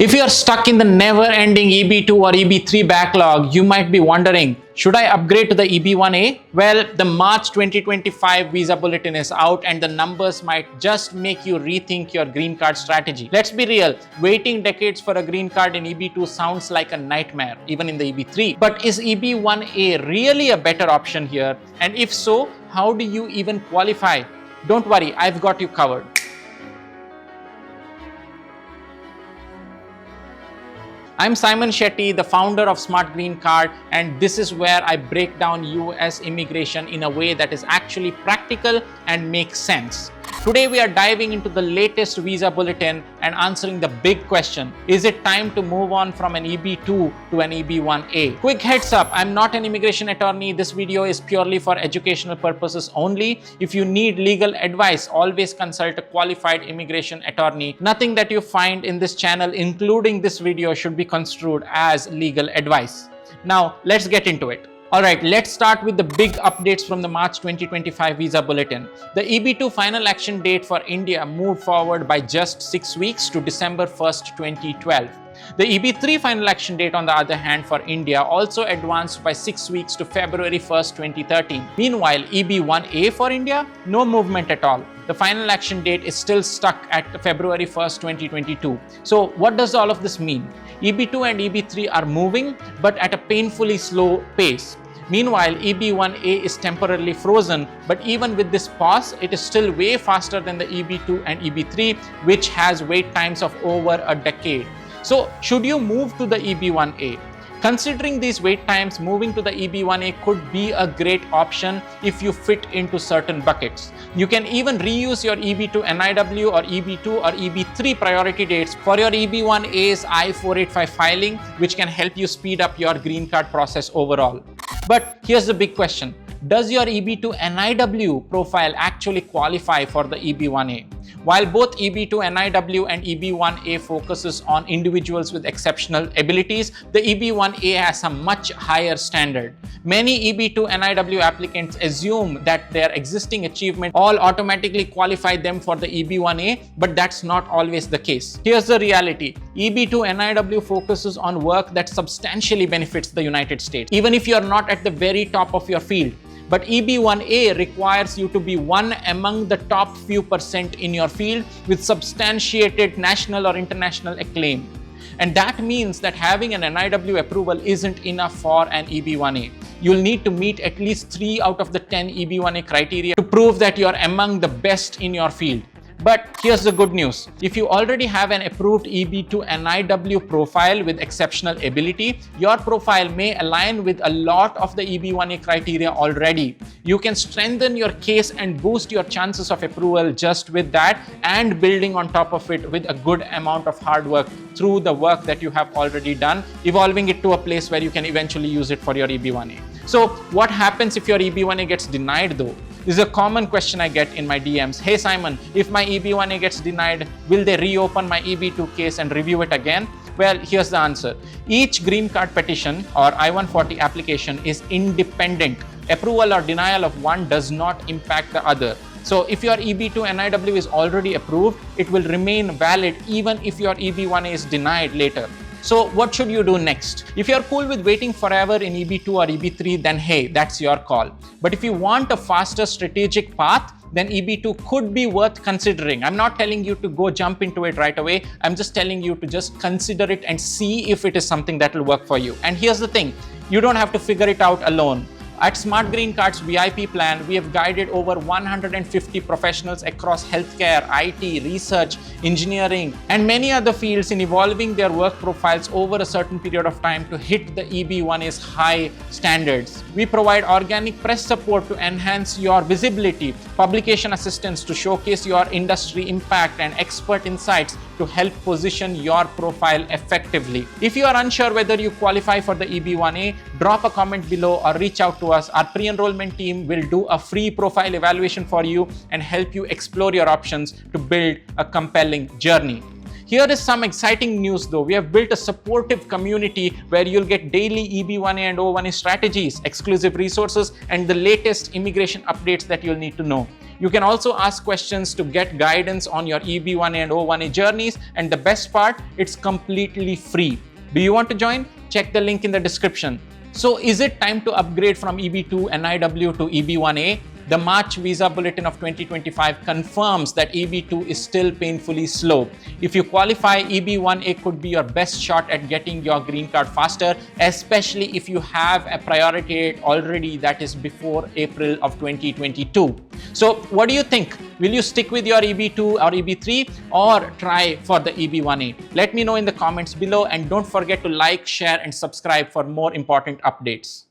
If you are stuck in the never-ending EB2 or EB3 backlog, you might be wondering, should I upgrade to the EB1A? Well, the March 2025 Visa Bulletin is out and the numbers might just make you rethink your green card strategy. Let's be real, waiting decades for a green card in EB2 sounds like a nightmare, even in the EB3. But is EB1A really a better option here? And if so, how do you even qualify? Don't worry, I've got you covered. I'm Simon Shetty, the founder of Smart Green Card, and this is where I break down US immigration in a way that is actually practical and makes sense. Today we are diving into the latest Visa Bulletin and answering the big question, is it time to move on from an EB2 to an EB1A? Quick heads up, I'm not an immigration attorney. This video is purely for educational purposes only. If you need legal advice, always consult a qualified immigration attorney. Nothing that you find in this channel, including this video, should be construed as legal advice. Now, let's get into it. Alright, let's start with the big updates from the March 2025 Visa Bulletin. The EB2 final action date for India moved forward by just 6 weeks to December 1st, 2012. The EB3 final action date, on the other hand, for India also advanced by 6 weeks to February 1st, 2013. Meanwhile, EB1A for India, no movement at all. The final action date is still stuck at February 1st, 2022. So what does all of this mean? EB2 and EB3 are moving, but at a painfully slow pace. Meanwhile, EB1A is temporarily frozen, but even with this pause, it is still way faster than the EB2 and EB3, which has wait times of over a decade. So, should you move to the EB1A? Considering these wait times, moving to the EB1A could be a great option if you fit into certain buckets. You can even reuse your EB2 NIW or EB2 or EB3 priority dates for your EB1A's I-485 filing, which can help you speed up your green card process overall. But here's the big question. Does your EB2 NIW profile actually qualify for the EB1A? While both EB2 NIW and EB1A focuses on individuals with exceptional abilities, the EB1A has a much higher standard. Many EB2 NIW applicants assume that their existing achievements all automatically qualify them for the EB1A, but that's not always the case. Here's the reality. EB2 NIW focuses on work that substantially benefits the United States, even if you're not at the very top of your field. But EB1A requires you to be one among the top few percent in your field with substantiated national or international acclaim. And that means that having an NIW approval isn't enough for an EB1A. You'll need to meet at least 3 out of the 10 EB1A criteria to prove that you're among the best in your field. But here's the good news. If you already have an approved EB2 NIW profile with exceptional ability, your profile may align with a lot of the EB1A criteria already. You can strengthen your case and boost your chances of approval just with that, and building on top of it with a good amount of hard work through the work that you have already done, evolving it to a place where you can eventually use it for your EB1A. So what happens if your EB1A gets denied though? This is a common question I get in my DMs. Hey Simon, if my EB1A gets denied, will they reopen my EB2 case and review it again? Well, here's the answer. Each green card petition or I-140 application is independent. Approval or denial of one does not impact the other. So if your EB2 NIW is already approved, it will remain valid even if your EB1A is denied later. So what should you do next? If you're cool with waiting forever in EB2 or EB3, then hey, that's your call. But if you want a faster strategic path, then EB2 could be worth considering. I'm not telling you to go jump into it right away. I'm just telling you to just consider it and see if it is something that will work for you. And here's the thing, you don't have to figure it out alone. At Smart Green Card's VIP plan, we have guided over 150 professionals across healthcare, IT, research, engineering, and many other fields in evolving their work profiles over a certain period of time to hit the EB1A's high standards. We provide organic press support to enhance your visibility, publication assistance to showcase your industry impact, and expert insights to help position your profile effectively. If you are unsure whether you qualify for the EB1A, drop a comment below or reach out to us. Our pre-enrollment team will do a free profile evaluation for you and help you explore your options to build a compelling journey. Here is some exciting news though. We have built a supportive community where you'll get daily EB1A and O1A strategies, exclusive resources, and the latest immigration updates that you'll need to know. You can also ask questions to get guidance on your EB1A and O1A journeys, and the best part, it's completely free. Do you want to join? Check the link in the description. So is it time to upgrade from EB2 NIW to EB1A? The March Visa Bulletin of 2025 confirms that EB2 is still painfully slow. If you qualify, EB1A could be your best shot at getting your green card faster, especially if you have a priority date already that is before April of 2022. So what do you think? Will you stick with your EB2 or EB3 or try for the EB1A? Let me know in the comments below, and don't forget to like, share and subscribe for more important updates.